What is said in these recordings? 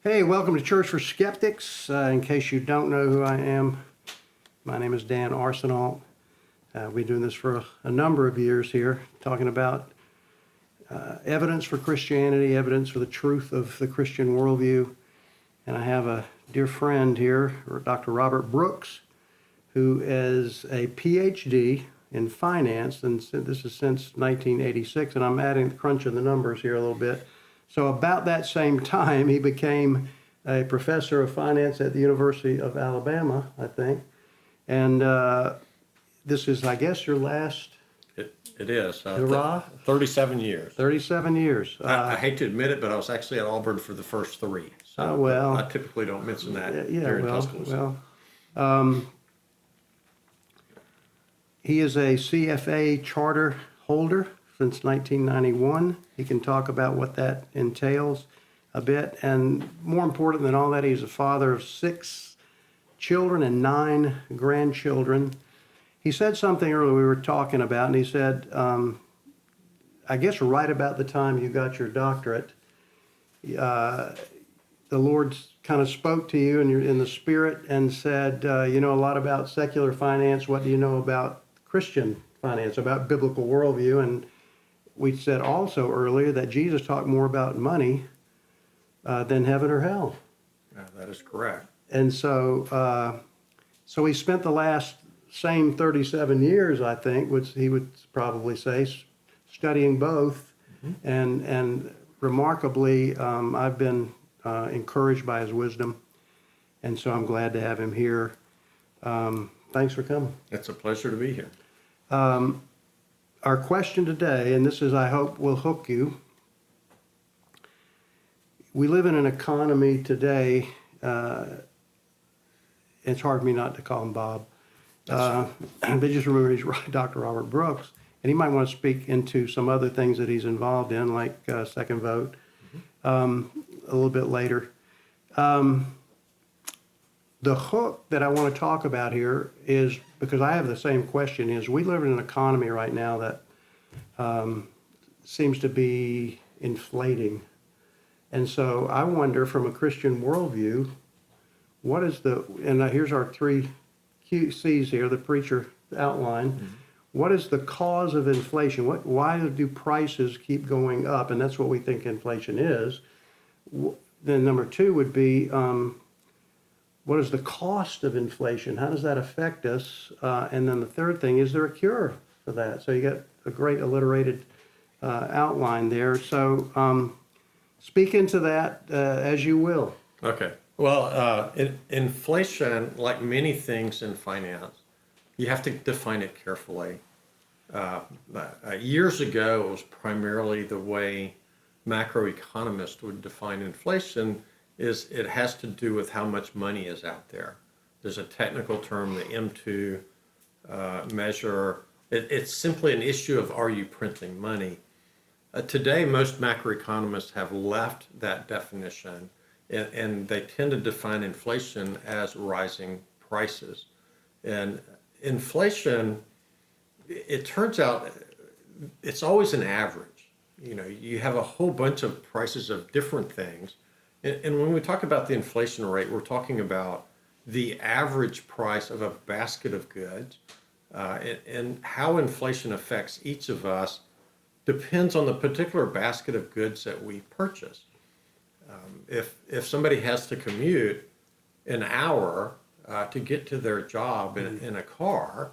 Hey, welcome to Church for Skeptics. In case you don't know who I am, my name is Dan Arsenault. We've been doing this for a number of years here, talking about evidence for Christianity, evidence for the truth of the Christian worldview. And I have a dear friend here, Dr. Robert Brooks, who is a PhD in finance, and this is since 1986, and I'm crunching the numbers here a little bit. So about that same time, he became a professor of finance at the University of Alabama, I think. And this is, I guess, your last It is. hurrah? 37 years. 37 years. I hate to admit it, but I was actually at Auburn for the first three. So well. I typically don't mention that Yeah, during well, festivals. He is a CFA charter holder since 1991. He can talk about what that entails a bit. And more important than all that, he's a father of 6 children and 9 grandchildren. He said something earlier we were talking about, and he said, I guess right about the time you got your doctorate, the Lord kind of spoke to you in the spirit and said, you know a lot about secular finance. What do you know about Christian finance, about biblical worldview? And we said also earlier that Jesus talked more about money than heaven or hell. Yeah, that is correct. And so he spent the last same 37 years, I think, which he would probably say, studying both. Mm-hmm. And remarkably, I've been encouraged by his wisdom. And so I'm glad to have him here. Thanks for coming. It's a pleasure to be here. Our question today, and this is, I hope, will hook you. We live in an economy today, it's hard for me not to call him Bob. But just remember he's Dr. Robert Brooks, and he might want to speak into some other things that he's involved in, like Second Vote, a little bit later. The hook that I want to talk about here is, because I have the same question, is we live in an economy right now that seems to be inflating. And so I wonder, from a Christian worldview, what is and here's our 3 C's here, the preacher outline. Mm-hmm. What is the cause of inflation? Why do prices keep going up? And that's what we think inflation is. Then number 2 would be, what is the cost of inflation? How does that affect us? And then the third thing, is there a cure for that? So you got a great alliterated outline there. So speak into that as you will. Okay. Well, inflation, like many things in finance, you have to define it carefully. Years ago, it was primarily the way macroeconomists would define inflation is it has to do with how much money is out there. There's a technical term, the M2 measure. It's simply an issue of, are you printing money? Today, most macroeconomists have left that definition, and they tend to define inflation as rising prices. And inflation, it turns out, it's always an average. You know, you have a whole bunch of prices of different things. And when we talk about the inflation rate, we're talking about the average price of a basket of goods, and how inflation affects each of us depends on the particular basket of goods that we purchase. If somebody has to commute an hour to get to their job in a car,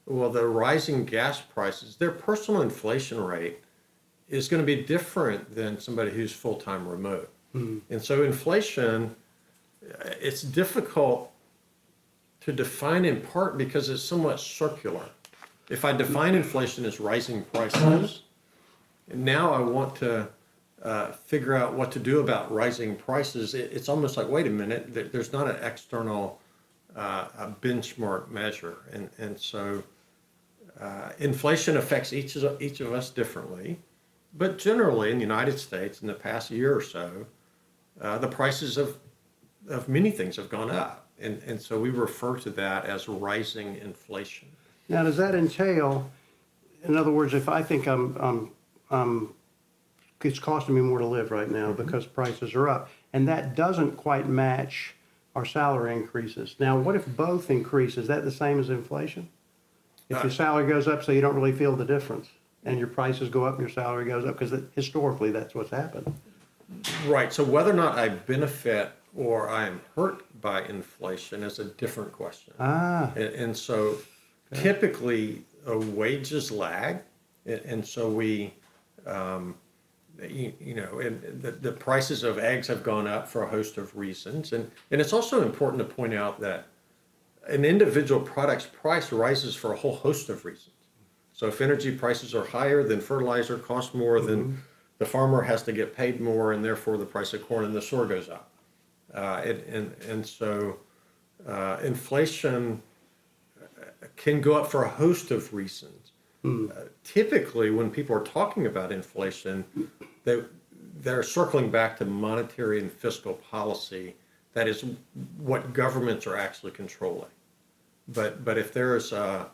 well, the rising gas prices, their personal inflation rate is going to be different than somebody who's full-time remote. And so inflation, it's difficult to define in part because it's somewhat circular. If I define inflation as rising prices, now I want to figure out what to do about rising prices. It's almost like, wait a minute, there's not an external benchmark measure. And so inflation affects each of us differently. But generally in the United States, in the past year or so, the prices of many things have gone up. And so we refer to that as rising inflation. Now, does that entail, in other words, if I think I'm it's costing me more to live right now because prices are up. And that doesn't quite match our salary increases. Now, what if both increase? Is that the same as inflation? If your salary goes up, so you don't really feel the difference, and your prices go up and your salary goes up, because historically that's what's happened. Right. So whether or not I benefit or I am hurt by inflation is a different question. And so typically wages lag. And so we, and the prices of eggs have gone up for a host of reasons. And it's also important to point out that an individual product's price rises for a whole host of reasons. So if energy prices are higher, then fertilizer costs more, then the farmer has to get paid more, and therefore the price of corn in the store goes up. So inflation can go up for a host of reasons. Typically, when people are talking about inflation, they're circling back to monetary and fiscal policy. That is what governments are actually controlling. But if there's an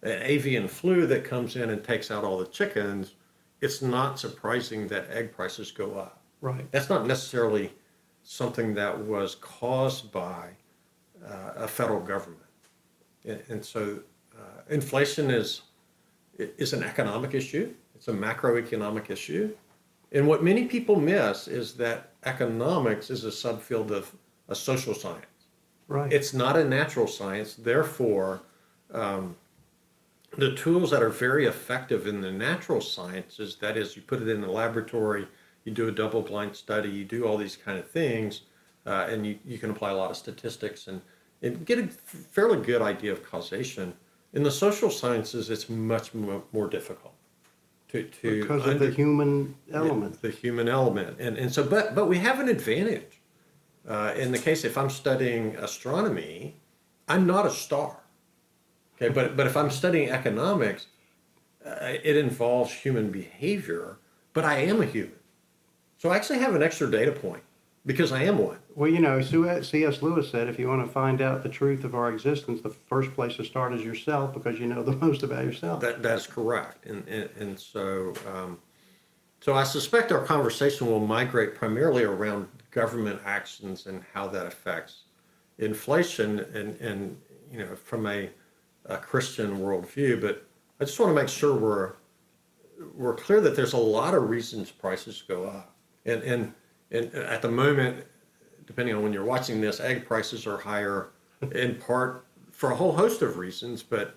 avian flu that comes in and takes out all the chickens, it's not surprising that egg prices go up. Right. That's not necessarily something that was caused by a federal government. And so inflation is an economic issue. It's a macroeconomic issue. And what many people miss is that economics is a subfield of a social science. Right. It's not a natural science. Therefore, the tools that are very effective in the natural sciences, that is, you put it in the laboratory, you do a double-blind study, you do all these kind of things, and you can apply a lot of statistics and get a fairly good idea of causation. In the social sciences, it's much more difficult to because of the human element. The human element, and so but we have an advantage. In the case, if I'm studying astronomy, I'm not a star. Okay, but if I'm studying economics, it involves human behavior, but I am a human. So I actually have an extra data point because I am one. Well, C.S. Lewis said, if you want to find out the truth of our existence, the first place to start is yourself, because you know the most about yourself. That's correct. And so I suspect our conversation will migrate primarily around government actions and how that affects inflation and from a Christian worldview. But I just want to make sure we're clear that there's a lot of reasons prices go up. And at the moment, depending on when you're watching this, egg prices are higher in part for a whole host of reasons, but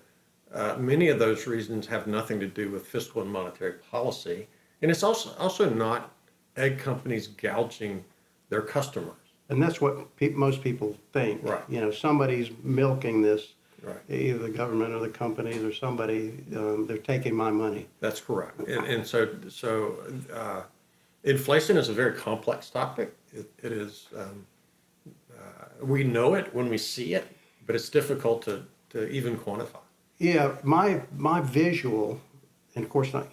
many of those reasons have nothing to do with fiscal and monetary policy. And it's also not egg companies gouging their customers. And that's what most people think. Right. Somebody's milking this. Right. Either the government or the companies or somebody, they're taking my money. That's correct. And so inflation is a very complex topic. It is, we know it when we see it, but it's difficult to even quantify. Yeah, my visual, and of course, I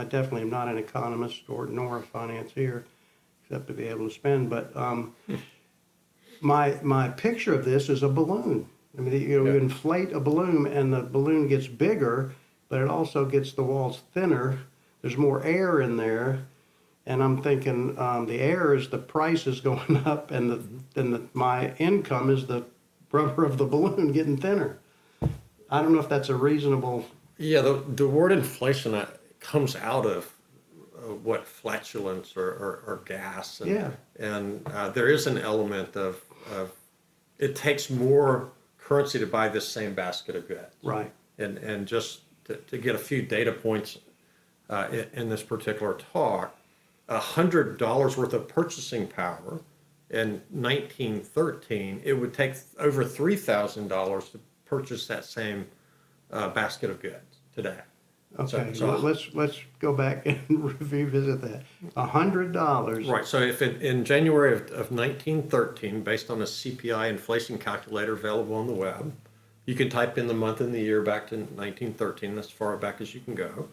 definitely am not an economist nor a financier, except to be able to spend, but my picture of this is a balloon. I mean, you inflate a balloon and the balloon gets bigger, but it also gets the walls thinner. There's more air in there, and I'm thinking the air is the price is going up, and my income is the rubber of the balloon getting thinner. I don't know if that's a reasonable. Yeah, the word inflation comes out of what flatulence or gas, and there is an element of it takes more currency to buy this same basket of goods. Right. And just to get a few data points in this particular talk, $100 worth of purchasing power in 1913, it would take over $3,000 to purchase that same basket of goods today. Okay, so let's go back and revisit that. $100. Right. So if in January of 1913, based on a CPI inflation calculator available on the web, you can type in the month and the year back to 1913. That's as far back as you can go.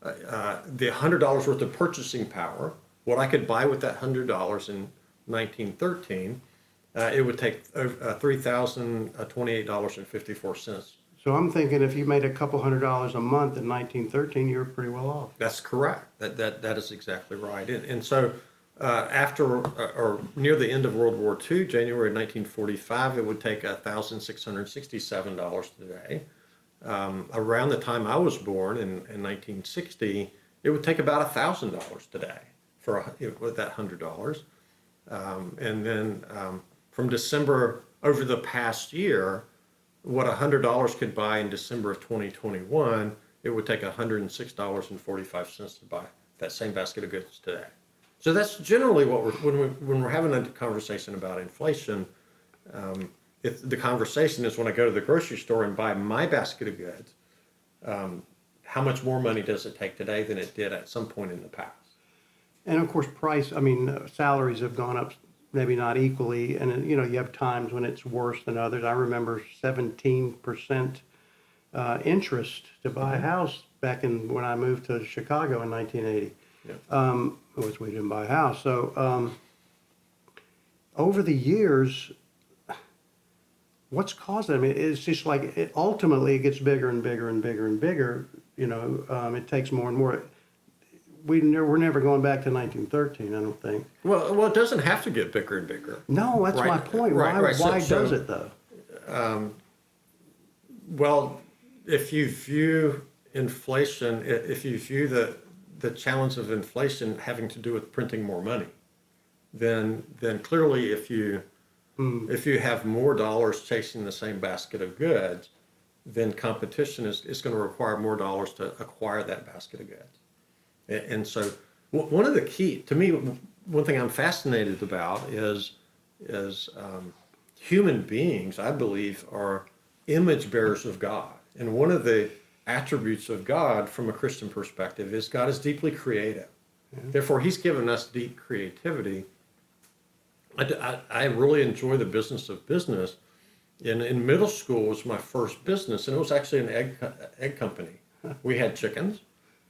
The $100 worth of purchasing power, what I could buy with that $100 in 1913, it would take $3,028.54. So I'm thinking if you made a couple $100 a month in 1913, you were pretty well off. That's correct. That is exactly right. And so after or near the end of World War II, January 1945, it would take $1,667 today. Around the time I was born in 1960, it would take about $1,000 today with that $100. And then from December over the past year, what $100 could buy in December of 2021, it would take $106.45 to buy that same basket of goods today. So that's generally what when we're having a conversation about inflation. The conversation is when I go to the grocery store and buy my basket of goods, how much more money does it take today than it did at some point in the past? And of course, salaries have gone up, maybe not equally. And, you have times when it's worse than others. I remember 17% interest to buy a house back when I moved to Chicago in 1980. Yeah. Of course, we didn't buy a house. So over the years, what's caused it? I mean, it's just like ultimately it gets bigger and bigger and bigger and bigger. It takes more and more. We're never going back to 1913, I don't think. Well, it doesn't have to get bigger and bigger. No, that's my point. Why does it though? Well, if you view inflation, if you view the challenge of inflation having to do with printing more money, then clearly if you have more dollars chasing the same basket of goods, then competition is going to require more dollars to acquire that basket of goods. And so one of the key, to me, one thing I'm fascinated about is human beings, I believe, are image bearers of God. And one of the attributes of God from a Christian perspective is God is deeply creative. Mm-hmm. Therefore, he's given us deep creativity. I really enjoy the business of business. In middle school was my first business, and it was actually an egg company. We had chickens.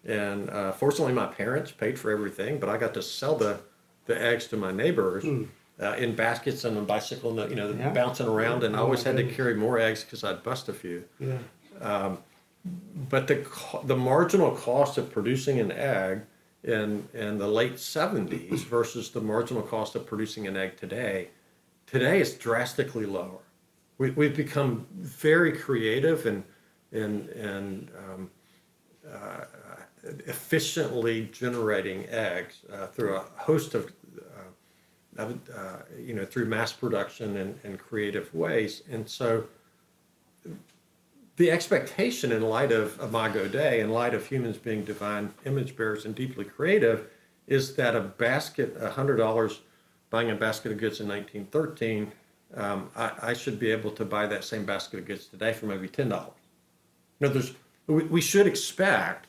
And fortunately, my parents paid for everything, but I got to sell the eggs to my neighbors in baskets on a bicycle, bouncing around. And I always had to carry more eggs because I'd bust a few. Yeah. But the marginal cost of producing an egg in the late 70s versus the marginal cost of producing an egg today is drastically lower. We've become very creative and efficiently generating eggs through a host of, through mass production and creative ways. And so the expectation in light of Imago Dei, in light of humans being divine image bearers and deeply creative, is that $100 buying a basket of goods in 1913, I should be able to buy that same basket of goods today for maybe $10. We should expect,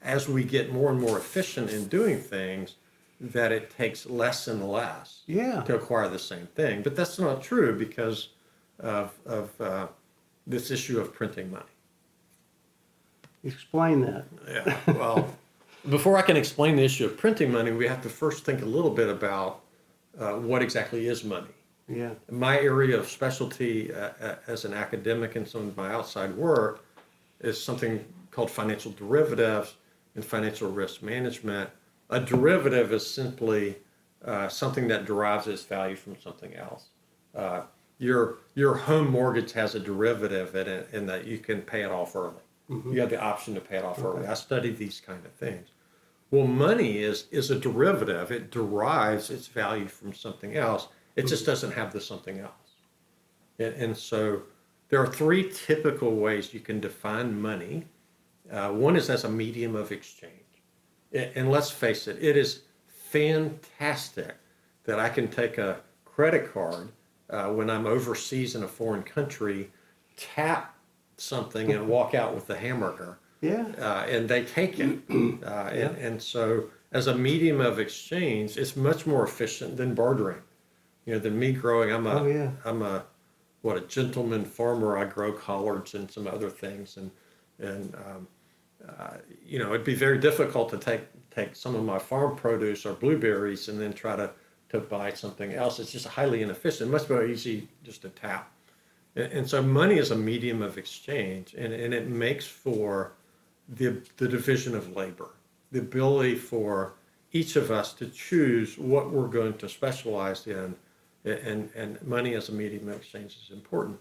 as we get more and more efficient in doing things, that it takes less and less to acquire the same thing. But that's not true because of this issue of printing money. Explain that. Yeah, well, before I can explain the issue of printing money, we have to first think a little bit about what exactly is money. Yeah. My area of specialty as an academic and some of my outside work is something called financial derivatives and financial risk management. A derivative is simply something that derives its value from something else. Your home mortgage has a derivative in that you can pay it off early. Mm-hmm. You have the option to pay it off early. I study these kind of things. Well, money is a derivative. It derives its value from something else. It just doesn't have the something else. And so there are three typical ways you can define money. One is as a medium of exchange. And let's face it, it is fantastic that I can take a credit card when I'm overseas in a foreign country, tap something and walk out with the hamburger. Yeah. And they take it. And so as a medium of exchange, it's much more efficient than bartering. Than me growing, I'm a gentleman farmer. I grow collards and some other things. And it'd be very difficult to take some of my farm produce or blueberries and then try to buy something else. It's just highly inefficient. Much more easy just to tap. And so money is a medium of exchange, and it makes for the division of labor, the ability for each of us to choose what we're going to specialize in, and money as a medium of exchange is important.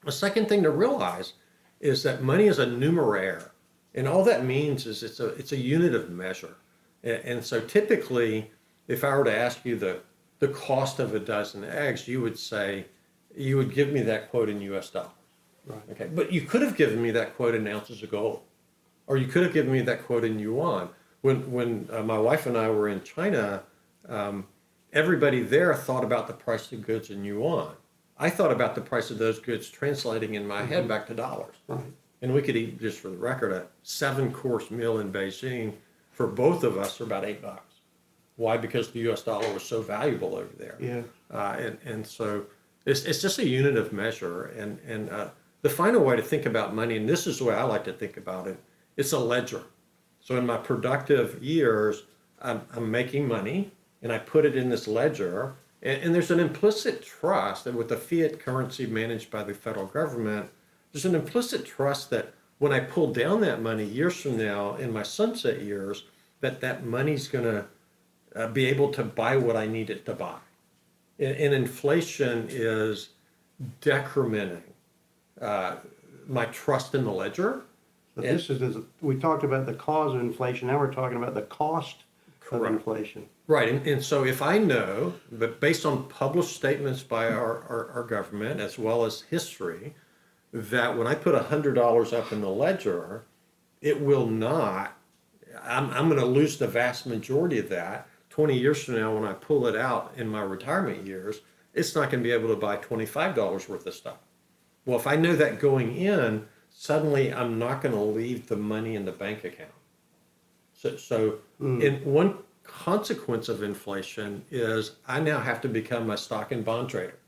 The second thing to realize is that money is a numeraire, and all that means is it's a unit of measure. And so typically, if I were to ask you the cost of a dozen eggs, you would give me that quote in US dollars. Right. Okay, but you could have given me that quote in ounces of gold, or you could have given me that quote in yuan. When my wife and I were in China, everybody there thought about the price of goods in yuan. I thought about the price of those goods translating in my head back to dollars. Right. And we could eat, just for the record, a 7-course meal in Beijing for both of us for about $8. Why? Because the US dollar was so valuable over there. Yeah. And so it's just a unit of measure. And the final way to think about money, and this is the way I like to think about it, it's a ledger. So in my productive years, I'm making money, and I put it in this ledger. And there's an implicit trust that with the fiat currency managed by the federal government, there's an implicit trust that when I pull down that money years from now in my sunset years, that money's going to be able to buy what I need it to buy. And inflation is decrementing my trust in the ledger. So we talked about the cause of inflation. Now we're talking about the cost of inflation. Right, and so if I know, but based on published statements by our government as well as history, that when I put $100 up in the ledger, it will not, I'm going to lose the vast majority of that. 20 years from now, when I pull it out in my retirement years, it's not going to be able to buy $25 worth of stuff. Well, if I know that going in, suddenly I'm not going to leave the money in the bank account. So in one consequence of inflation is I now have to become a stock and bond trader.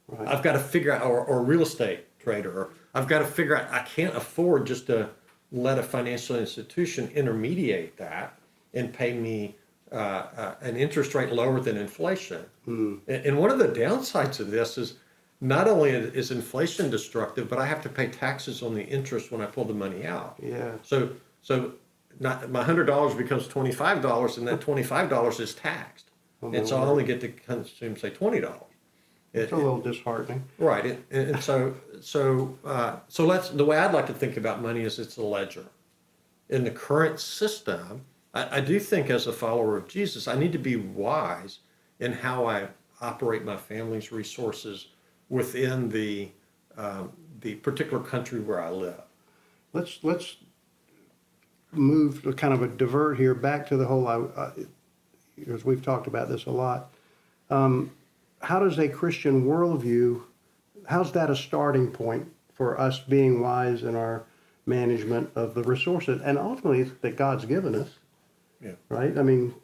Right. I've got to figure out, or real estate trader, or I've got to figure out, I can't afford just to let a financial institution intermediate that and pay me an interest rate lower than inflation. And one of the downsides of this is not only is inflation destructive, but I have to pay taxes on the interest when I pull the money out. Yeah. So not my $100 becomes $25, and that $25 is taxed, and so I only get to consume, say, $20. It's a little disheartening. Right, and so let's, the way I'd like to think about money is it's a ledger. In the current system, I do think as a follower of Jesus, I need to be wise in how I operate my family's resources within the particular country where I live. Let's move to kind of a divert here back to the whole, because we've talked about this a lot. How does a Christian worldview, how's that a starting point for us being wise in our management of the resources and ultimately that God's given us? Yeah. Right? I mean,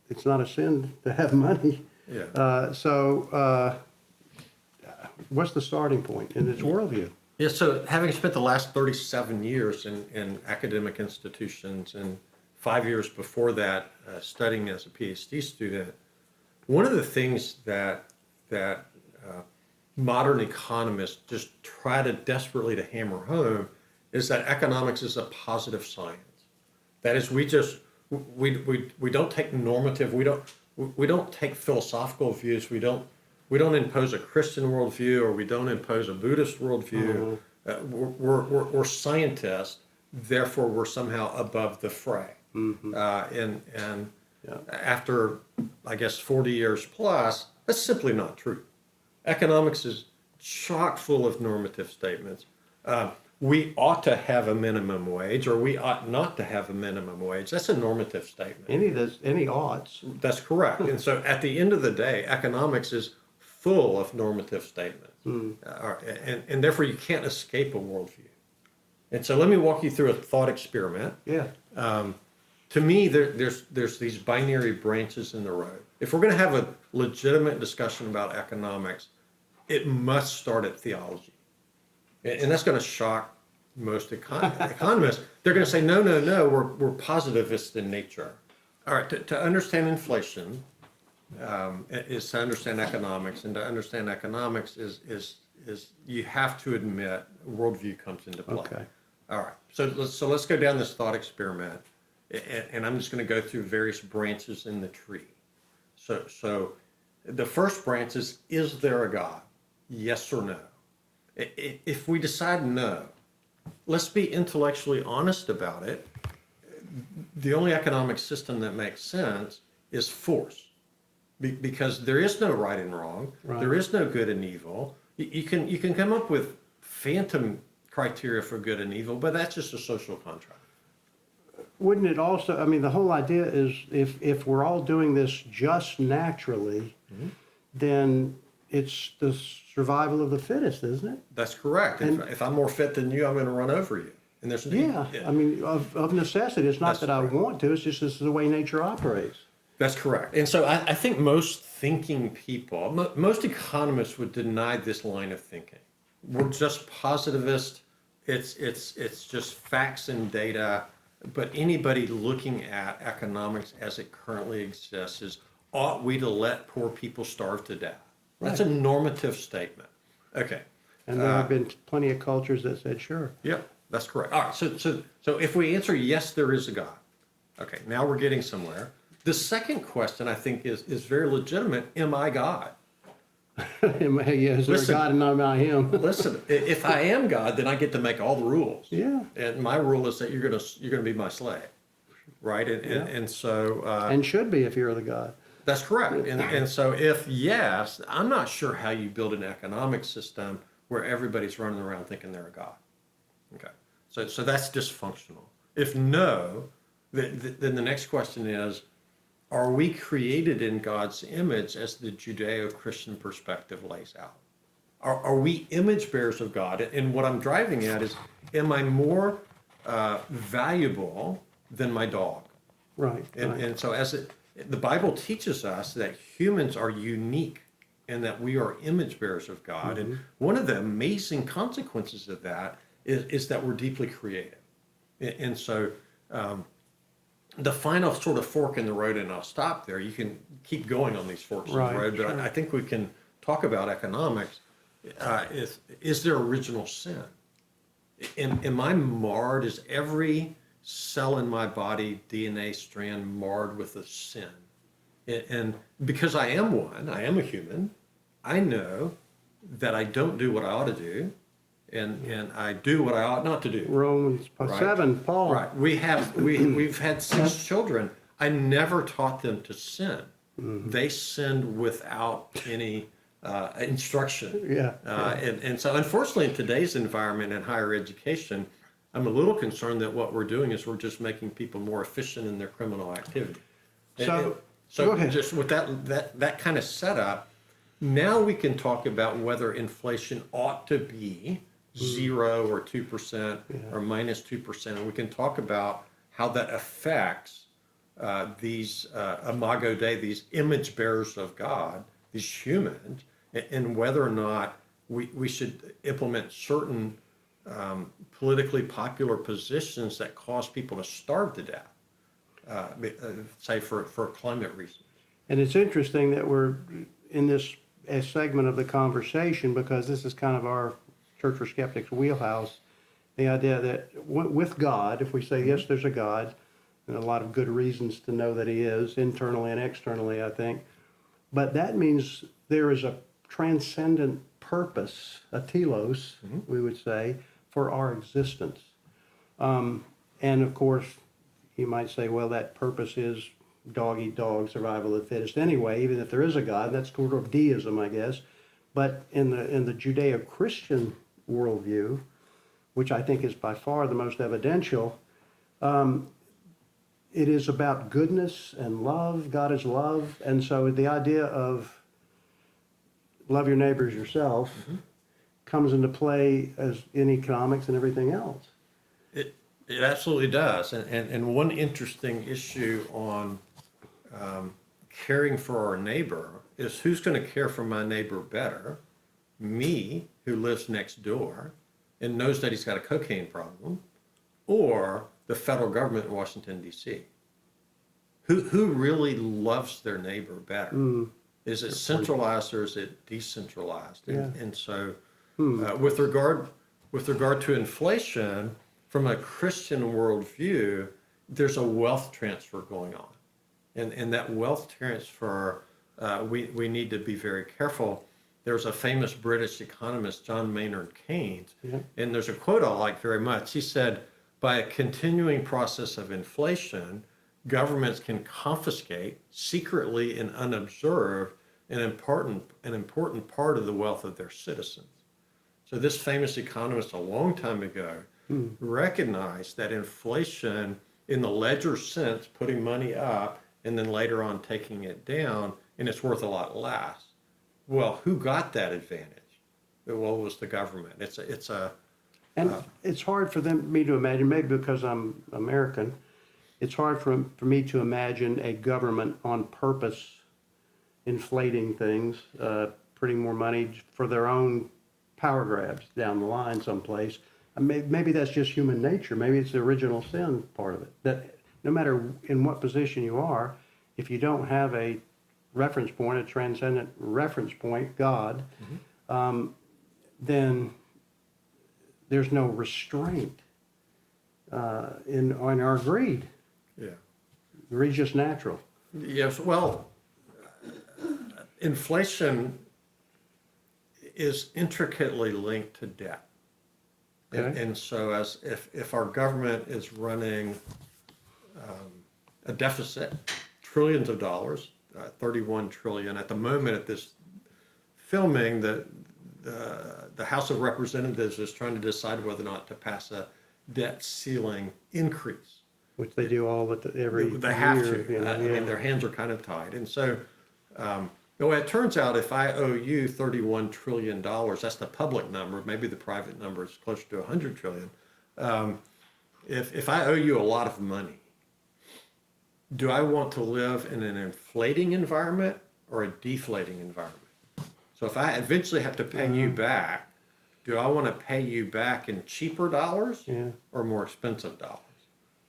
it's not a sin to have money. Yeah. What's the starting point in its worldview? Yeah, so having spent the last 37 years in academic institutions and 5 years before that studying as a PhD student, one of the things that modern economists just try to desperately to hammer home is that economics is a positive science. That is, we don't take normative, we don't take philosophical views, we don't impose a Christian worldview, or we don't impose a Buddhist worldview. We're scientists, therefore we're somehow above the fray. After, I guess, 40 years plus, that's simply not true. Economics is chock full of normative statements. We ought to have a minimum wage, or we ought not to have a minimum wage. That's a normative statement. Any oughts. That's correct. And so at the end of the day, economics is full of normative statements. And therefore you can't escape a worldview. And so let me walk you through a thought experiment. Yeah. To me, there's these binary branches in the road. If we're going to have a legitimate discussion about economics, it must start at theology. And that's going to shock most economists. They're going to say, no, we're positivists in nature. All right, to understand inflation, is to understand economics, and to understand economics is you have to admit worldview comes into play. Okay. All right. So let's go down this thought experiment, and I'm just going to go through various branches in the tree. So the first branch is there a God? Yes or no? If we decide no, let's be intellectually honest about it. The only economic system that makes sense is force, because there is no right and wrong. Right. There is no good and evil. You can come up with phantom criteria for good and evil, but that's just a social contract. Wouldn't it also, I mean, the whole idea is if we're all doing this just naturally, then it's the survival of the fittest, isn't it? That's correct. If I'm more fit than you, I'm going to run over you. And there's Yeah, I mean, of necessity. It's not That's that I correct. want to, it's just this is the way nature operates. That's correct. And so I think most thinking people, most economists would deny this line of thinking. We're just positivist. It's just facts and data. But anybody looking at economics as it currently exists is, ought we to let poor people starve to death? That's a normative statement. Okay. And there have been plenty of cultures that said, sure. Yeah, that's correct. All right. So if we answer yes, there is a God. Okay. Now we're getting somewhere. The second question I think is very legitimate. Am I God? Hey, is there a Listen. God and not I him? Listen, if I am God, then I get to make all the rules. Yeah. And my rule is that you're gonna be my slave, right? And so And should be if you're the God. that's correct. And so if yes, I'm not sure how you build an economic system where everybody's running around thinking they're a God. Okay, so that's dysfunctional. If no, then the next question is, are we created in God's image as the Judeo-Christian perspective lays out? Are we image bearers of God? And what I'm driving at is, am I more valuable than my dog? Right. Right. And so the Bible teaches us that humans are unique and that we are image bearers of God. And one of the amazing consequences of that is that we're deeply creative. And so the final sort of fork in the road, and I'll stop there. You can keep going on these forks in the road, but I think we can talk about economics. Is there original sin? Am I marred? Is every cell in my body, DNA strand, marred with a sin? And because I am one, I am a human, I know that I don't do what I ought to do, and I do what I ought not to do. Romans 7, Paul. Right. We've had 6 children. I never taught them to sin. They sinned without any instruction. Yeah. And so unfortunately in today's environment in higher education, I'm a little concerned that what we're doing is we're just making people more efficient in their criminal activity. So So go ahead. just with that kind of setup, now we can talk about whether inflation ought to be 0 or 2% or minus 2%. And we can talk about how that affects these imago Dei, these image bearers of God, these humans, and whether or not we should implement certain politically popular positions that cause people to starve to death, say for climate reasons. And it's interesting that we're in this segment of the conversation, because this is kind of our Church for Skeptics wheelhouse, the idea that with God, if we say, yes, there's a God, and a lot of good reasons to know that he is, internally and externally, I think, but that means there is a transcendent purpose, a telos, we would say, for our existence. And of course, you might say, well, that purpose is dog eat dog, survival of the fittest anyway, even if there is a God. That's sort of deism, I guess. But in the Judeo-Christian worldview, which I think is by far the most evidential, it is about goodness and love. God is love. And so the idea of love your neighbors yourself comes into play as in economics and everything else. It absolutely does. And one interesting issue on caring for our neighbor is, who's going to care for my neighbor better? Me, who lives next door and knows that he's got a cocaine problem, or the federal government in Washington, D.C.? who really loves their neighbor better? Mm. Is it centralized or is it decentralized? And, Yeah. and so, with regard to inflation, from a Christian worldview, there's a wealth transfer going on, and that wealth transfer, we need to be very careful. There's a famous British economist, John Maynard Keynes, Yeah. and there's a quote I like very much. He said, "By a continuing process of inflation, governments can confiscate secretly and unobserved an important part of the wealth of their citizens." So this famous economist a long time ago recognized that inflation, in the ledger sense, putting money up and then later on taking it down, and it's worth a lot less. Well, who got that advantage? Well, it was the government. And it's hard for me to imagine, maybe because I'm American, it's hard for me to imagine a government on purpose inflating things, putting more money for their own power grabs down the line someplace. Maybe that's just human nature. Maybe it's the original sin part of it. That no matter in what position you are, if you don't have a reference point, a transcendent reference point, God, then there's no restraint in on our greed. Yeah. Greed's just natural. Yes. Well, inflation is intricately linked to debt. Okay. And so as if our government is running a deficit, trillions of dollars, 31 trillion at the moment at this filming, the House of Representatives is trying to decide whether or not to pass a debt ceiling increase. Which they do every year. They have to. You know, I mean, their hands are kind of tied. And so, it turns out if I owe you $31 trillion, that's the public number, maybe the private number is closer to 100 trillion. If I owe you a lot of money, do I want to live in an inflating environment or a deflating environment? So if I eventually have to pay you back, do I want to pay you back in cheaper dollars or more expensive dollars?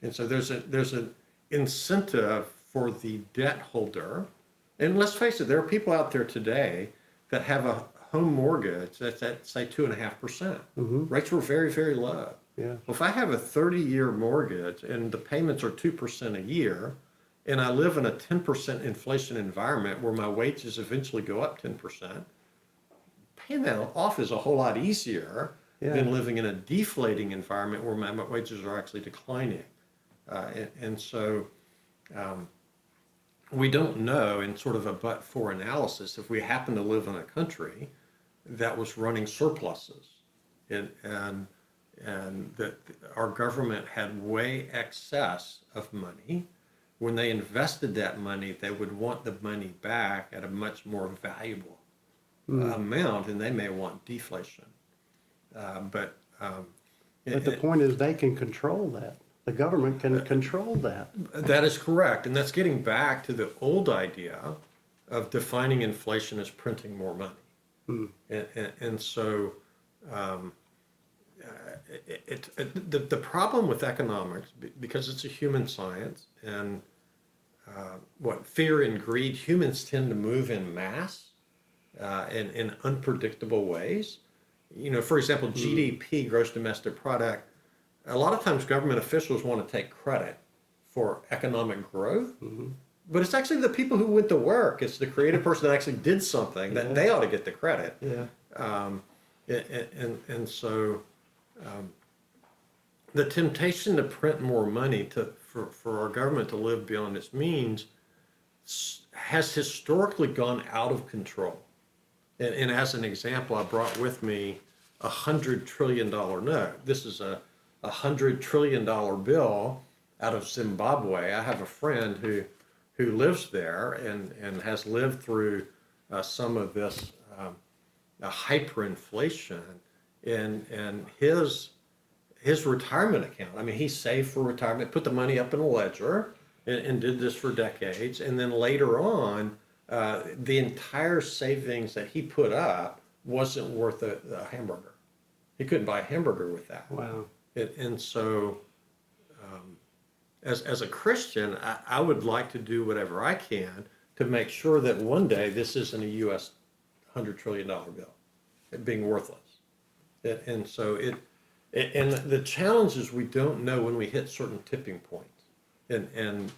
And so there's an incentive for the debt holder. And let's face it, there are people out there today that have a home mortgage that's at, say, 2.5%. Rates were very, very low. Yeah. Well, if I have a 30-year mortgage and the payments are 2% a year, and I live in a 10% inflation environment where my wages eventually go up 10%, paying that off is a whole lot easier than living in a deflating environment where my wages are actually declining. And so we don't know in sort of a but-for analysis if we happen to live in a country that was running surpluses and that our government had way excess of money. When they invested that money, they would want the money back at a much more valuable amount, and they may want deflation. But the point is they can control that. The government can control that. That is correct. And that's getting back to the old idea of defining inflation as printing more money. And so the problem with economics, because it's a human science, and fear and greed, humans tend to move in mass in unpredictable ways. For example, GDP, gross domestic product, a lot of times government officials want to take credit for economic growth, but it's actually the people who went to work. It's the creative person that actually did something that they ought to get the credit. And so the temptation to print more money for our government to live beyond its means has historically gone out of control. And as an example, I brought with me a $100 trillion note. This is a $100 trillion bill out of Zimbabwe. I have a friend who lives there and has lived through some of this hyperinflation. And his retirement account, I mean, he saved for retirement, put the money up in a ledger, and did this for decades. And then later on, the entire savings that he put up wasn't worth a hamburger. He couldn't buy a hamburger with that. Wow. And so as a Christian, I would like to do whatever I can to make sure that one day this isn't a U.S. $100 trillion bill, it being worthless. And so and the challenge is we don't know when we hit certain tipping points, and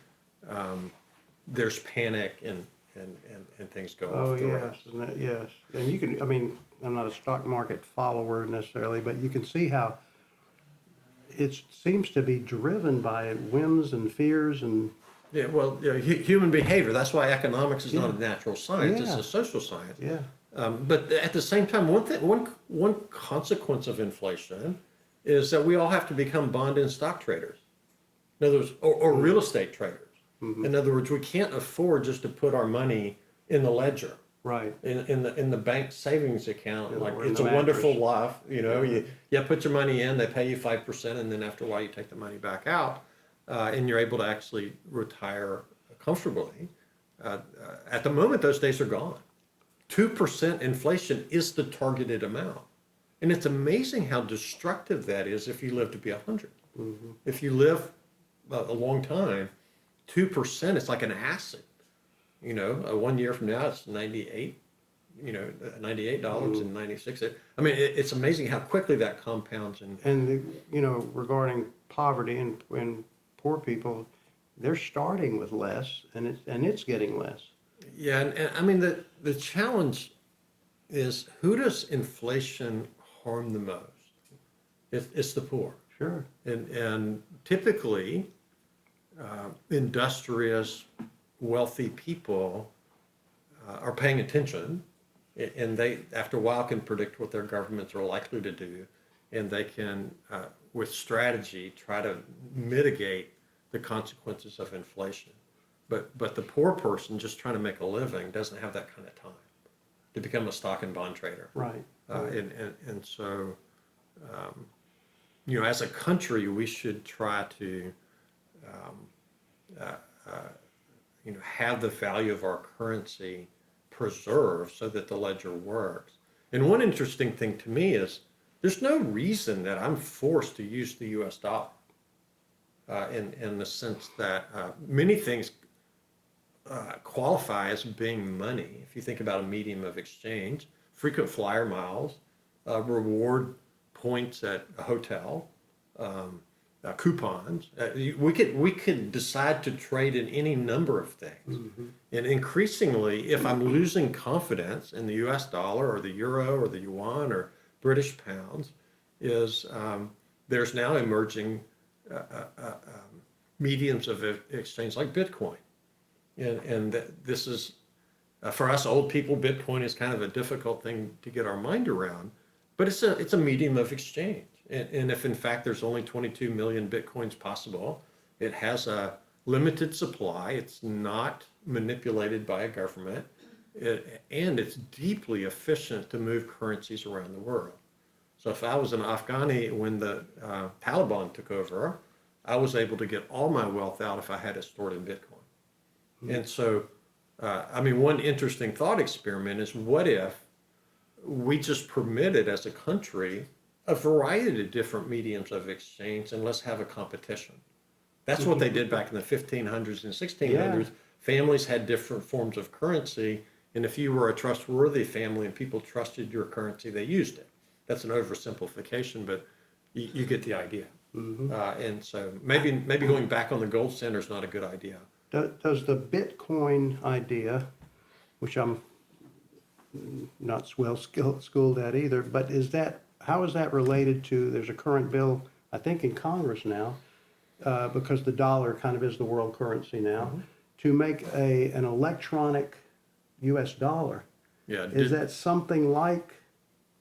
there's panic and things go Oh, off the yes, rails. and yes. And you can, I mean, I'm not a stock market follower necessarily, but you can see how it seems to be driven by whims and fears and, Yeah, well, human behavior. That's why economics is not a natural science; it's Yeah. a social science. yeah, But at the same time, one consequence of inflation is that we all have to become bond and stock traders. In other words, or real estate traders. In other words, we can't afford just to put our money in the ledger, right. in the bank savings account. Yeah, Like or in it's the a wonderful mattress. life, you put your money in, they pay you 5%, and then after a while you take the money back out, and you're able to actually retire comfortably. At the moment, those days are gone. 2% inflation is the targeted amount. And it's amazing how destructive that is if you live to be 100. If you live a long time, 2%, it's like an acid. 1 year from now, it's 98, $98 and 96. I mean, it's amazing how quickly that compounds. And, regarding poverty and poor people, they're starting with less and it's getting less. Yeah, and I mean, the challenge is, who does inflation harm the most? It's the poor. Sure. And typically, industrious, wealthy people are paying attention, and they, after a while, can predict what their governments are likely to do, and they can, with strategy, try to mitigate the consequences of inflation. But the poor person just trying to make a living doesn't have that kind of time to become a stock and bond trader. Right. And so, as a country, we should try to, have the value of our currency preserved so that the ledger works. And one interesting thing to me is there's no reason that I'm forced to use the U.S. dollar, in the sense that many things qualify as being money. If you think about a medium of exchange, frequent flyer miles, reward points at a hotel, coupons. We could decide to trade in any number of things. And increasingly, if I'm losing confidence in the U.S. dollar or the euro or the yuan or British pounds, there's now emerging mediums of exchange like Bitcoin. And this is, for us old people, Bitcoin is kind of a difficult thing to get our mind around, but it's a medium of exchange. And if in fact there's only 22 million Bitcoins possible, it has a limited supply, it's not manipulated by a government, and it's deeply efficient to move currencies around the world. So if I was an Afghani when the Taliban took over, I was able to get all my wealth out if I had it stored in Bitcoin. And so, one interesting thought experiment is, what if we just permitted as a country a variety of different mediums of exchange, and let's have a competition. That's what they did back in the 1500s and 1600s. Yeah. Families had different forms of currency, and if you were a trustworthy family and people trusted your currency, they used it. That's an oversimplification, but you get the idea. And so maybe going back on the gold standard is not a good idea. Does the Bitcoin idea, which I'm not well schooled at either, but how is that related to, there's a current bill, I think in Congress now, because the dollar kind of is the world currency now, to make an electronic U.S. dollar. Yeah. Is that something like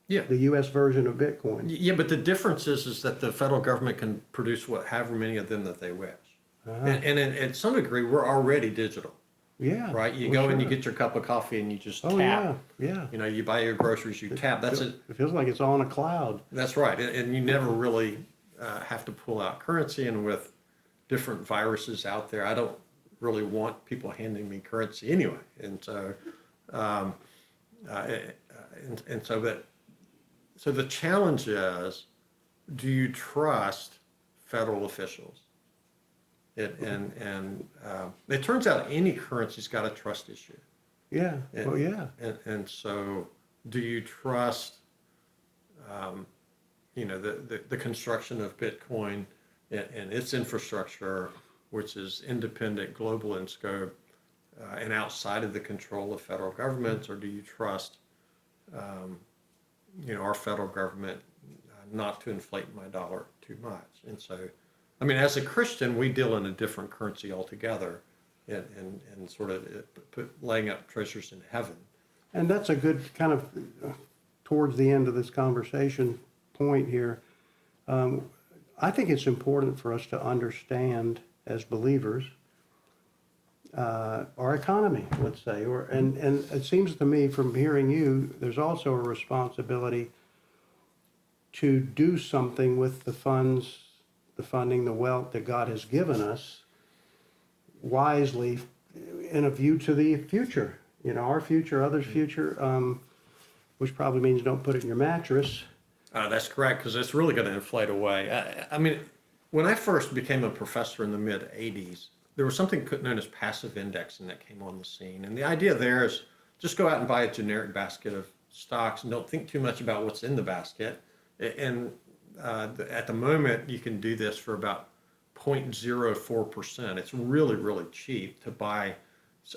Yeah. the U.S. version of Bitcoin? Yeah, but the difference is that the federal government can produce however many of them that they wish. And at some degree, we're already digital, Yeah. right? You well, go and you sure. get your cup of coffee and you just Oh, tap. yeah. You buy your groceries, you tap. That's it. It feels like it's on a cloud. That's right. And you never really have to pull out currency. And with different viruses out there, I don't really want people handing me currency anyway. And so, so the challenge is, do you trust federal officials? It turns out any currency's got a trust issue. Yeah. And, Well, yeah. and so, do you trust, the construction of Bitcoin and its infrastructure, which is independent, global in scope, and outside of the control of federal governments, or do you trust, our federal government not to inflate my dollar too much? And so, I mean, as a Christian, we deal in a different currency altogether, and sort of laying up treasures in heaven. And that's a good kind of towards the end of this conversation point here. I think it's important for us to understand as believers our economy, let's say, and it seems to me from hearing you, there's also a responsibility to do something with the funds, the funding, the wealth that God has given us wisely in a view to the future. Our future, others' future, which probably means don't put it in your mattress. That's correct, because it's really going to inflate away. I mean, when I first became a professor in the mid-'80s, there was something known as passive indexing that came on the scene. And the idea there is just go out and buy a generic basket of stocks and don't think too much about what's in the basket. And at the moment, you can do this for about 0.04%. It's really, really cheap to buy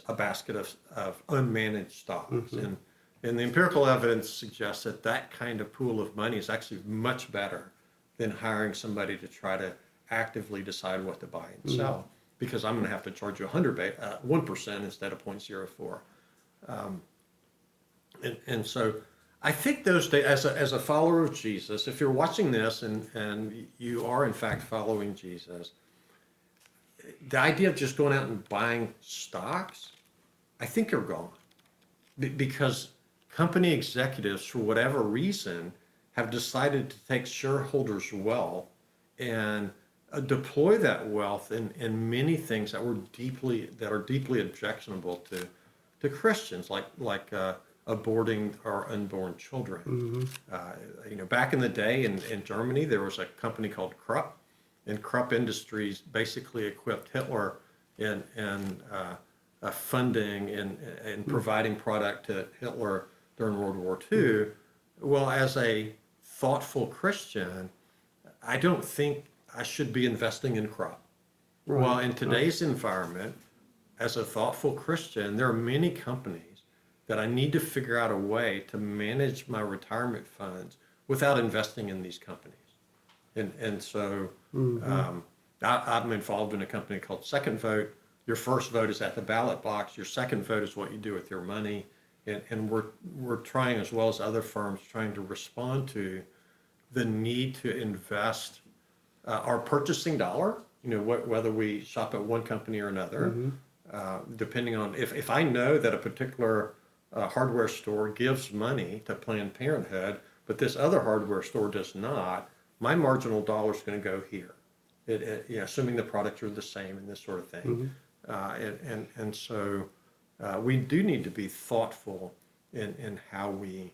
a basket of unmanaged stocks. Mm-hmm. And the empirical evidence suggests that kind of pool of money is actually much better than hiring somebody to try to actively decide what to buy and sell, because I'm going to have to charge you 1% instead of 0.04. And so I think those days, as a follower of Jesus, if you're watching this and you are in fact following Jesus, the idea of just going out and buying stocks, I think are gone. Because company executives, for whatever reason, have decided to take shareholders' wealth and deploy that wealth in many things that are deeply objectionable to Christians, like aborting our unborn children. Mm-hmm. Back in the day in Germany, there was a company called Krupp, and Krupp Industries basically equipped Hitler in funding and providing product to Hitler during World War II. Well, as a thoughtful Christian, I don't think I should be investing in Krupp. Right. Well, in today's environment, as a thoughtful Christian, there are many companies that I need to figure out a way to manage my retirement funds without investing in these companies. And so I'm involved in a company called Second Vote. Your first vote is at the ballot box. Your second vote is what you do with your money. And we're trying, as well as other firms, trying to respond to the need to invest our purchasing dollar, whether we shop at one company or another, depending on if I know that a particular hardware store gives money to Planned Parenthood, but this other hardware store does not, my marginal dollar is going to go here, assuming the products are the same and this sort of thing. And so we do need to be thoughtful in how we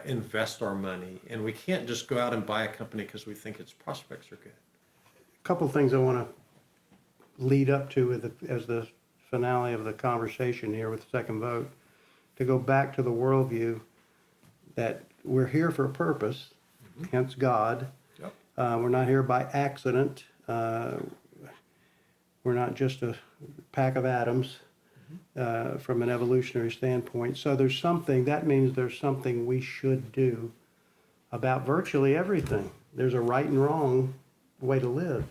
invest our money, and we can't just go out and buy a company because we think its prospects are good. A couple of things I want to lead up to as the finale of the conversation here with Second Vote, to go back to the worldview that we're here for a purpose, hence God. Yep. We're not here by accident. We're not just a pack of atoms from an evolutionary standpoint. So that means there's something we should do about virtually everything. There's a right and wrong way to live.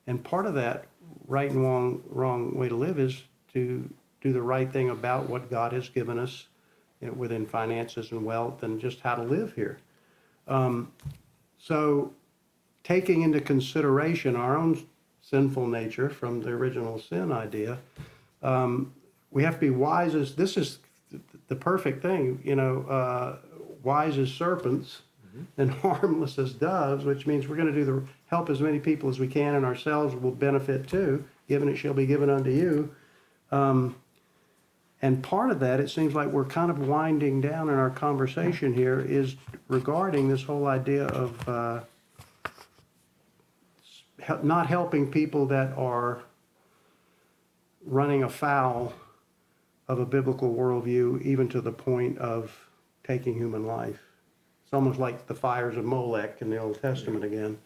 And part of that right and wrong way to live is to do the right thing about what God has given us within finances and wealth and just how to live here. So taking into consideration our own sinful nature from the original sin idea, we have to be wise as, this is the perfect thing, wise as serpents and harmless as doves, which means we're going to help as many people as we can, and ourselves will benefit too. Given it shall be given unto you. And part of that, it seems like we're kind of winding down in our conversation here, is regarding this whole idea of not helping people that are running afoul of a biblical worldview, even to the point of taking human life. It's almost like the fires of Molech in the Old Testament again.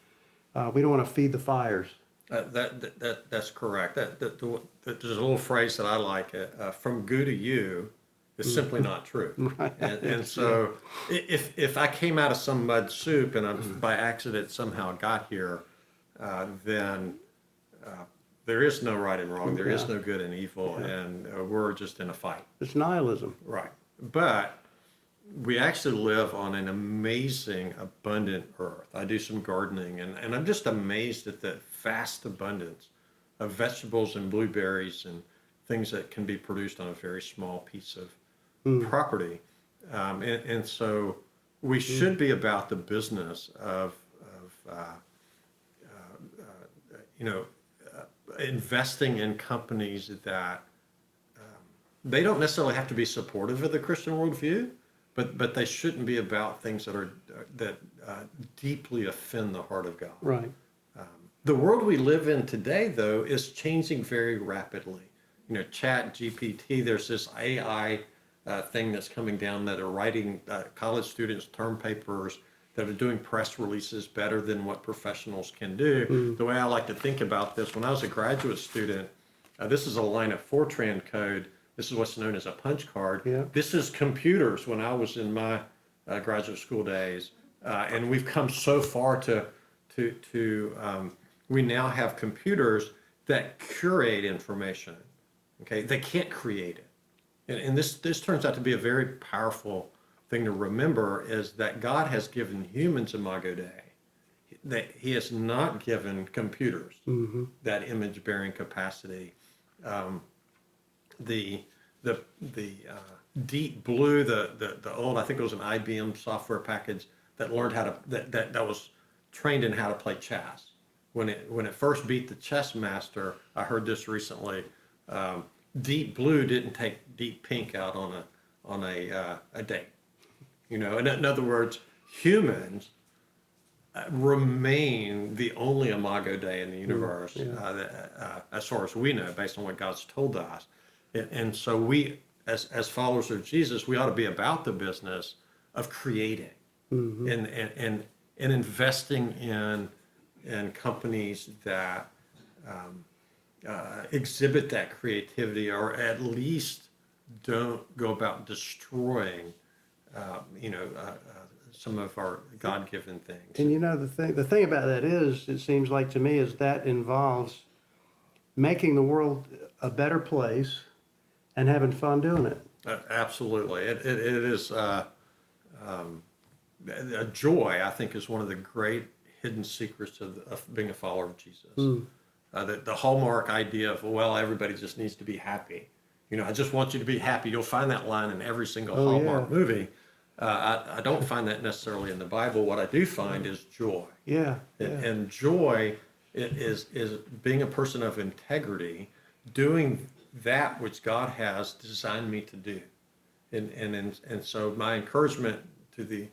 We don't want to feed the fires. That's correct. There's a little phrase that I like. From goo to you is simply not true. Right. And so if I came out of some mud soup and I by accident somehow got here, then there is no right and wrong. There is no good and evil, and we're just in a fight. It's nihilism. Right. But we actually live on an amazing, abundant earth. I do some gardening, and I'm just amazed at the vast abundance of vegetables and blueberries and things that can be produced on a very small piece of property. And so we should be about the business of investing in companies that they don't necessarily have to be supportive of the Christian worldview, but they shouldn't be about things that deeply offend the heart of God. Right. The world we live in today, though, is changing very rapidly. Chat GPT, there's this AI thing that's coming down that are writing college students term papers that are doing press releases better than what professionals can do. The way I like to think about this, when I was a graduate student, this is a line of Fortran code. This is what's known as a punch card. Yeah. This is computers when I was in my graduate school days. And we've come so far to we now have computers that curate information. Okay, they can't create it. And this turns out to be a very powerful thing to remember, is that God has given humans imago Dei. That He has not given computers that image bearing capacity. The Deep Blue, the old, I think it was an IBM software package that learned how to that was trained in how to play chess. When it first beat the chess master, I heard this recently. Deep Blue didn't take Deep Pink out on a date. In other words, humans remain the only imago Dei in the universe, as far as we know, based on what God's told us. And so we, as followers of Jesus, we ought to be about the business of creating and investing in companies that exhibit that creativity, or at least don't go about destroying, some of our God-given things. And the thing about that is, it seems like to me, is that involves making the world a better place and having fun doing it. Absolutely. It is a joy, I think, is one of the great hidden secrets of being a follower of Jesus. The hallmark idea of, well, everybody just needs to be happy. I just want you to be happy. You'll find that line in every single Hallmark movie. I don't find that necessarily in the Bible. What I do find is joy. And joy is being a person of integrity, doing that which God has designed me to do. And so my encouragement to the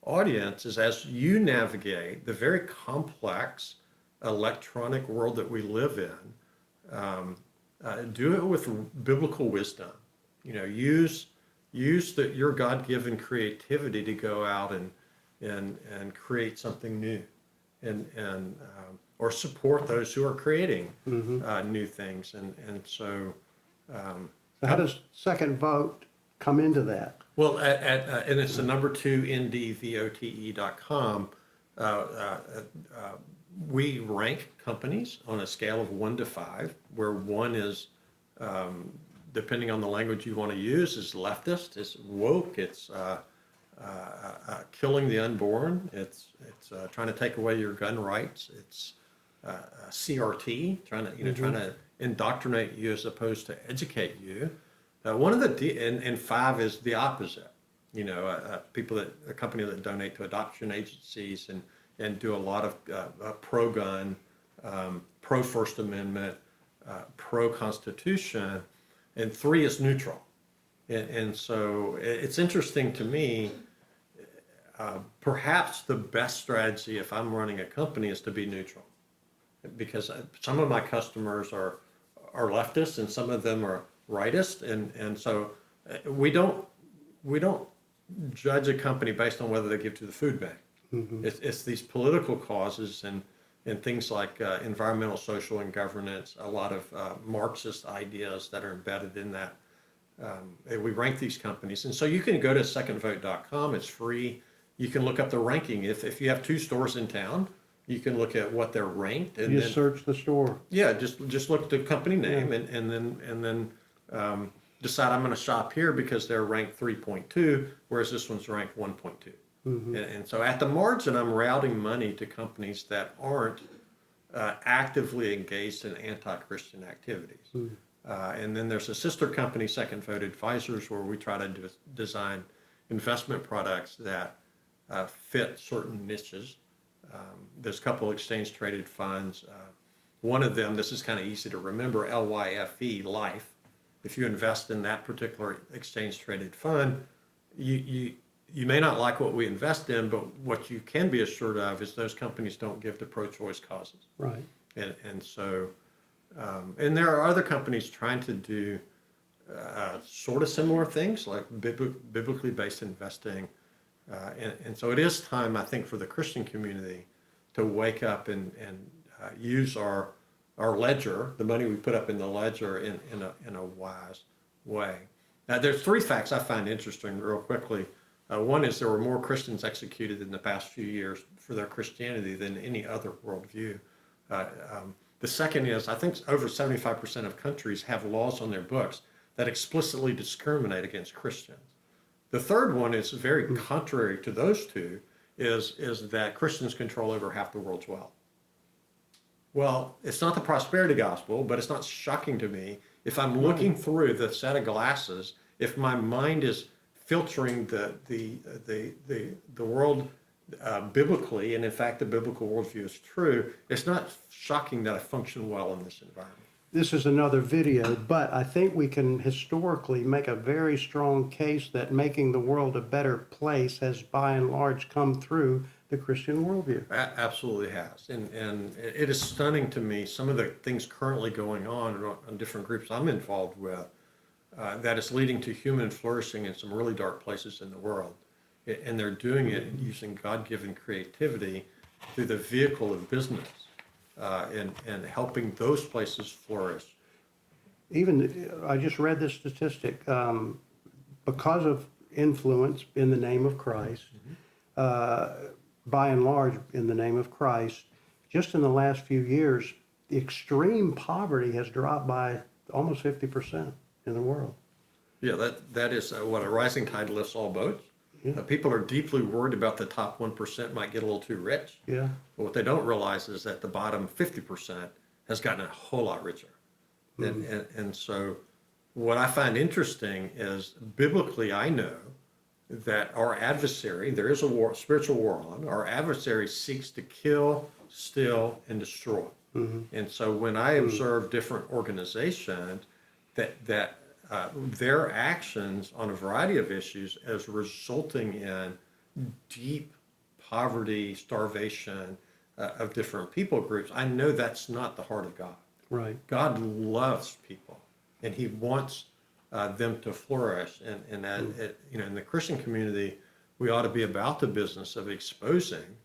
audience is, as you navigate the very complex electronic world that we live in, do it with biblical wisdom. Use your God-given creativity to go out and create something new, and or support those who are creating new things. And so how does Second Vote come into that? Well, and it's the number 2 ndvote.com. We rank companies on a scale of 1 to 5, where 1 is, depending on the language you want to use, is leftist, it's woke, it's killing the unborn, it's trying to take away your gun rights, it's CRT, trying to indoctrinate you as opposed to educate you. One of and 5 is the opposite. A company that donate to adoption agencies and do a lot of pro-gun, pro-First Amendment, pro-Constitution, and 3 is neutral. And so it's interesting to me, perhaps the best strategy if I'm running a company is to be neutral, because some of my customers are are leftist and some of them are rightist, and so we don't judge a company based on whether they give to the food bank. It's these political causes and things like environmental, social, and governance. A lot of Marxist ideas that are embedded in that. And we rank these companies, and so you can go to secondvote.com. It's free. You can look up the ranking. If you have two stores in town, you can look at what they're ranked, and You then just search the store. yeah, just look at the company name and then decide I'm going to shop here because they're ranked 3.2, whereas this one's ranked 1.2. And so at the margin, I'm routing money to companies that aren't actively engaged in anti-Christian activities. And then there's a sister company, Second Vote Advisors, where we try to design investment products that fit certain niches. There's a couple exchange traded funds. One of them, this is kind of easy to remember, LYFE, Life. If you invest in that particular exchange traded fund, you may not like what we invest in, but what you can be assured of is those companies don't give to pro-choice causes. Right. And so, and there are other companies trying to do sort of similar things like biblically based investing. And so it is time, I think, for the Christian community to wake up and use our ledger, the money we put up in the ledger, in a wise way. Now, there's three facts I find interesting real quickly. One is there were more Christians executed in the past few years for their Christianity than any other worldview. The second is I think over 75% of countries have laws on their books that explicitly discriminate against Christians. The third one is very contrary to those two, is that Christians control over half the world's wealth. Well, it's not the prosperity gospel, but it's not shocking to me if I'm looking through the set of glasses, if my mind is filtering the world biblically, and in fact the biblical worldview is true, it's not shocking that I function well in this environment. This is another video, but I think we can historically make a very strong case that making the world a better place has by and large come through the Christian worldview. Absolutely has. And it is stunning to me, some of the things currently going on different groups I'm involved with, that is leading to human flourishing in some really dark places in the world. And they're doing it using God-given creativity through the vehicle of business. And helping those places flourish. Even, I just read this statistic, because of influence in the name of Christ, by and large in the name of Christ, just in the last few years, the extreme poverty has dropped by almost 50% in the world. Yeah, that is what a rising tide lifts all boats. Yeah. People are deeply worried about the top 1% might get a little too rich. Yeah. But what they don't realize is that the bottom 50% has gotten a whole lot richer. And so what I find interesting is biblically I know that our adversary, there is a war, spiritual war on, our adversary seeks to kill, steal, and destroy. And so when I observe different organizations that their actions on a variety of issues as resulting in deep poverty, starvation of different people groups, I know that's not the heart of God. Right. God loves people, and He wants them to flourish. And in the Christian community, we ought to be about the business of exposing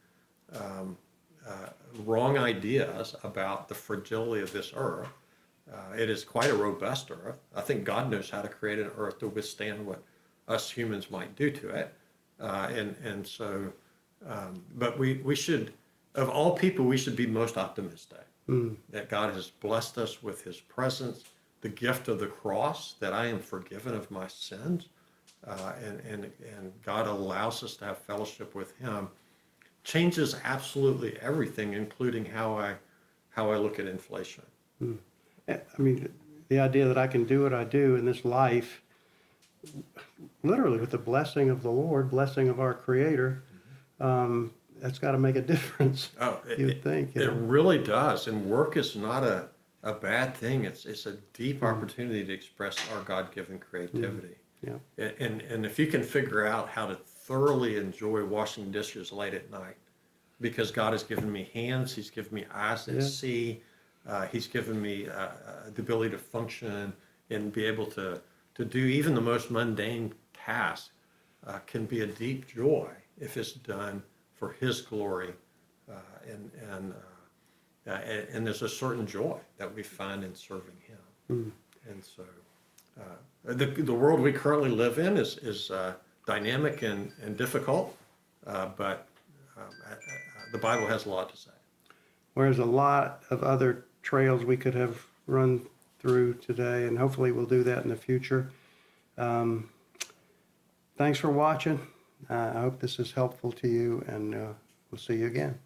wrong ideas about the fragility of this earth. It is quite a robust earth. I think God knows how to create an earth to withstand what us humans might do to it. But we should, of all people, we should be most optimistic that God has blessed us with His presence, the gift of the cross, that I am forgiven of my sins, and God allows us to have fellowship with Him. Changes absolutely everything, including how I look at inflation. I mean, the idea that I can do what I do in this life, literally with the blessing of the Lord, blessing of our Creator, that's got to make a difference. Oh, you'd think. It really does. And work is not a bad thing. It's a deep opportunity to express our God-given creativity. Yeah. And if you can figure out how to thoroughly enjoy washing dishes late at night, because God has given me hands, He's given me eyes that see, He's given me the ability to function and be able to do even the most mundane task can be a deep joy if it's done for His glory, and there's a certain joy that we find in serving Him. And so, the world we currently live in is dynamic and difficult, but the Bible has a lot to say. Whereas a lot of other trails we could have run through today, and hopefully we'll do that in the future. Thanks for watching. I hope this is helpful to you, and we'll see you again.